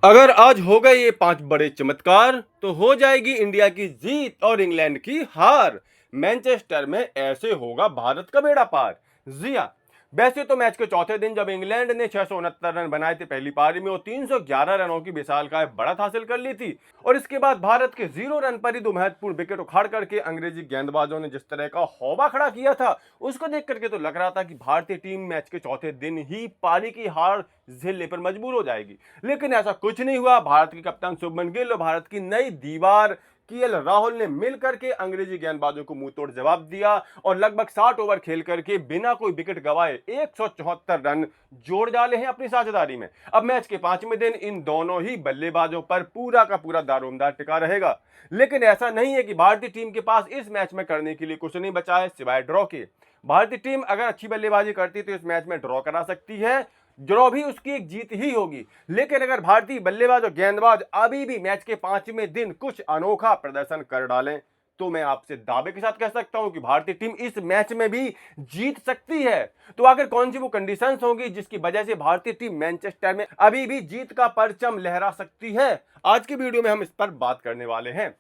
अगर आज हो गए ये 5 बड़े चमत्कार तो हो जाएगी इंडिया की जीत और इंग्लैंड की हार। मैनचेस्टर में ऐसे होगा भारत का बेड़ा पार। जी हां, वैसे तो मैच के चौथे दिन जब इंग्लैंड ने 669 रन बनाए थे पहली पारी में और 311 रनों की विशालकाय बढ़त हासिल कर ली थी और इसके बाद भारत के 0 रन पर ही 2 महत्वपूर्ण विकेट उखाड़ करके अंग्रेजी गेंदबाजों ने जिस तरह का हौबा खड़ा किया था, उसको देख करके तो लग रहा था कि भारतीय टीम मैच के चौथे दिन ही पारी की हार झेलने पर मजबूर हो जाएगी। लेकिन ऐसा कुछ नहीं हुआ। भारत के कप्तान शुभमन गिल और भारत की नई दीवार केएल राहुल ने मिलकर के अंग्रेजी गेंदबाजों को मुंह तोड़ जवाब दिया और लगभग 60 ओवर खेल करके बिना कोई विकेट गंवाए 174 रन जोड़ डाले हैं अपनी साझेदारी में। अब मैच के 5वें दिन इन दोनों ही बल्लेबाजों पर पूरा का पूरा दारोमदार टिका रहेगा। लेकिन ऐसा नहीं है कि भारतीय टीम के पास इस मैच में करने के लिए कुछ नहीं बचा है सिवाय ड्रॉ के। भारतीय टीम अगर अच्छी बल्लेबाजी करती तो इस मैच में ड्रॉ करा सकती है। ड्रॉ भी उसकी एक जीत ही होगी। लेकिन अगर भारतीय बल्लेबाज और गेंदबाज अभी भी मैच के 5वें दिन कुछ अनोखा प्रदर्शन कर डालें तो मैं आपसे दावे के साथ कह सकता हूं कि भारतीय टीम इस मैच में भी जीत सकती है। तो आखिर कौन सी वो कंडीशंस होंगी जिसकी वजह से भारतीय टीम मैनचेस्टर में अभी भी जीत का परचम लहरा सकती है, आज की वीडियो में हम इस पर बात करने वाले हैं।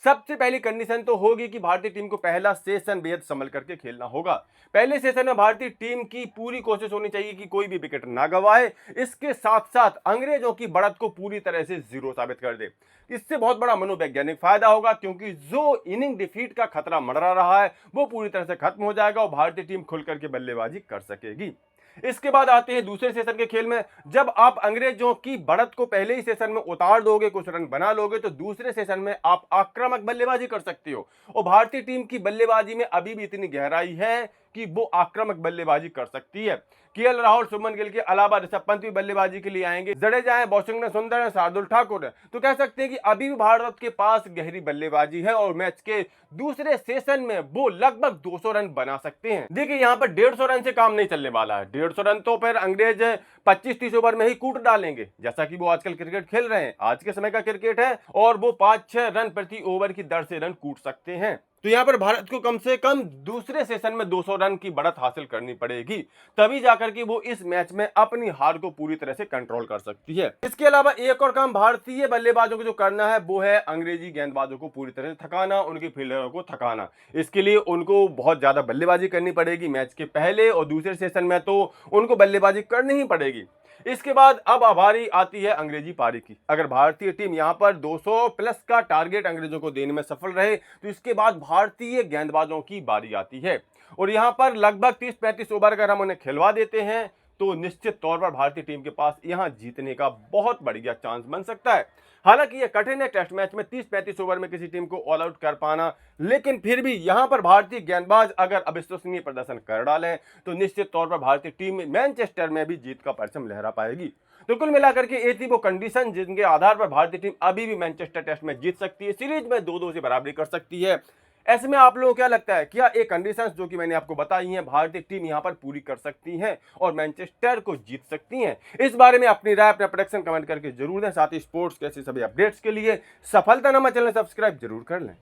सबसे पहली कंडीशन तो होगी कि भारतीय टीम को पहला सेशन बेहद संभल करके खेलना होगा। पहले सेशन में भारतीय टीम की पूरी कोशिश होनी चाहिए कि कोई भी विकेट ना गंवाए। इसके साथ साथ अंग्रेजों की बढ़त को पूरी तरह से जीरो साबित कर दे। इससे बहुत बड़ा मनोवैज्ञानिक फायदा होगा क्योंकि जो इनिंग डिफीट का खतरा मंडरा रहा है वो पूरी तरह से खत्म हो जाएगा और भारतीय टीम खुल करके बल्लेबाजी कर सकेगी। इसके बाद आते हैं दूसरे सेशन के खेल में। जब आप अंग्रेजों की बढ़त को पहले ही सेशन में उतार दोगे, कुछ रन बना लोगे, तो दूसरे सेशन में आप आक्रामक बल्लेबाजी कर सकते हो और भारतीय टीम की बल्लेबाजी में अभी भी इतनी गहराई है कि वो आक्रामक बल्लेबाजी कर सकती है। केएल राहुल, शुभमन गिल के अलावा ऋषभ पंत भी बल्लेबाजी के लिए आएंगे। जडेजा है, वॉशिंगटन सुंदर है, शार्दुल ठाकुर है। तो कह सकते हैं कि अभी भी भारत के पास गहरी बल्लेबाजी है और मैच के दूसरे सेशन में वो लगभग 200 रन बना सकते हैं। देखिए यहाँ पर 150 रन से काम नहीं चलने वाला है। 150 रन तो फिर अंग्रेज 25-30 ओवर में ही कूट डालेंगे, जैसा कि वो आजकल क्रिकेट खेल रहे हैं। आज के समय का क्रिकेट है और वो 5-6 रन प्रति ओवर की दर से रन कूट सकते हैं। तो यहाँ पर भारत को कम से कम दूसरे सेशन में 200 रन की बढ़त हासिल करनी पड़ेगी, तभी जाकर के वो इस मैच में अपनी हार को पूरी तरह से कंट्रोल कर सकती है। इसके अलावा एक और काम भारतीय बल्लेबाजों को जो करना है वो है अंग्रेजी गेंदबाजों को पूरी तरह से थकाना, उनके फील्डरों को थकाना। इसके लिए उनको बहुत ज्यादा बल्लेबाजी करनी पड़ेगी मैच के पहले और दूसरे सेशन में तो उनको बल्लेबाजी करनी ही पड़ेगी। इसके बाद अब बारी आती है अंग्रेजी पारी की। अगर भारतीय टीम यहां पर 200 प्लस का टारगेट अंग्रेजों को देने में सफल रहे तो इसके बाद भारतीय गेंदबाजों की बारी आती है और यहां पर लगभग 30-35 ओवर अगर हम उन्हें खिलवा देते हैं तो निश्चित तौर पर भारतीय टीम के पास यहां जीतने का बहुत बढ़िया चांस बन सकता है। हालांकि यह कठिन है टेस्ट मैच में 30-35 ओवर में किसी टीम को ऑल आउट कर पाना, लेकिन फिर भी यहां पर भारतीय गेंदबाज अगर अविश्वसनीय प्रदर्शन कर डालें तो निश्चित तौर पर भारतीय टीम मैनचेस्टर में भी जीत का परचम लहरा पाएगी। तो कुल मिलाकर के ये थी वो कंडीशन जिनके आधार पर भारतीय टीम अभी भी मैनचेस्टर टेस्ट में जीत सकती है, सीरीज में 2-2 से बराबरी कर सकती है। ऐसे में आप लोगों को क्या लगता है, क्या ये कंडीशंस जो कि मैंने आपको बताई हैं भारतीय टीम यहां पर पूरी कर सकती हैं और मैनचेस्टर को जीत सकती हैं? इस बारे में अपनी राय, अपना प्रेडिक्शन कमेंट करके जरूर दें। साथ ही स्पोर्ट्स के ऐसे सभी अपडेट्स के लिए सफलतानामा चैनल सब्सक्राइब जरूर कर लें।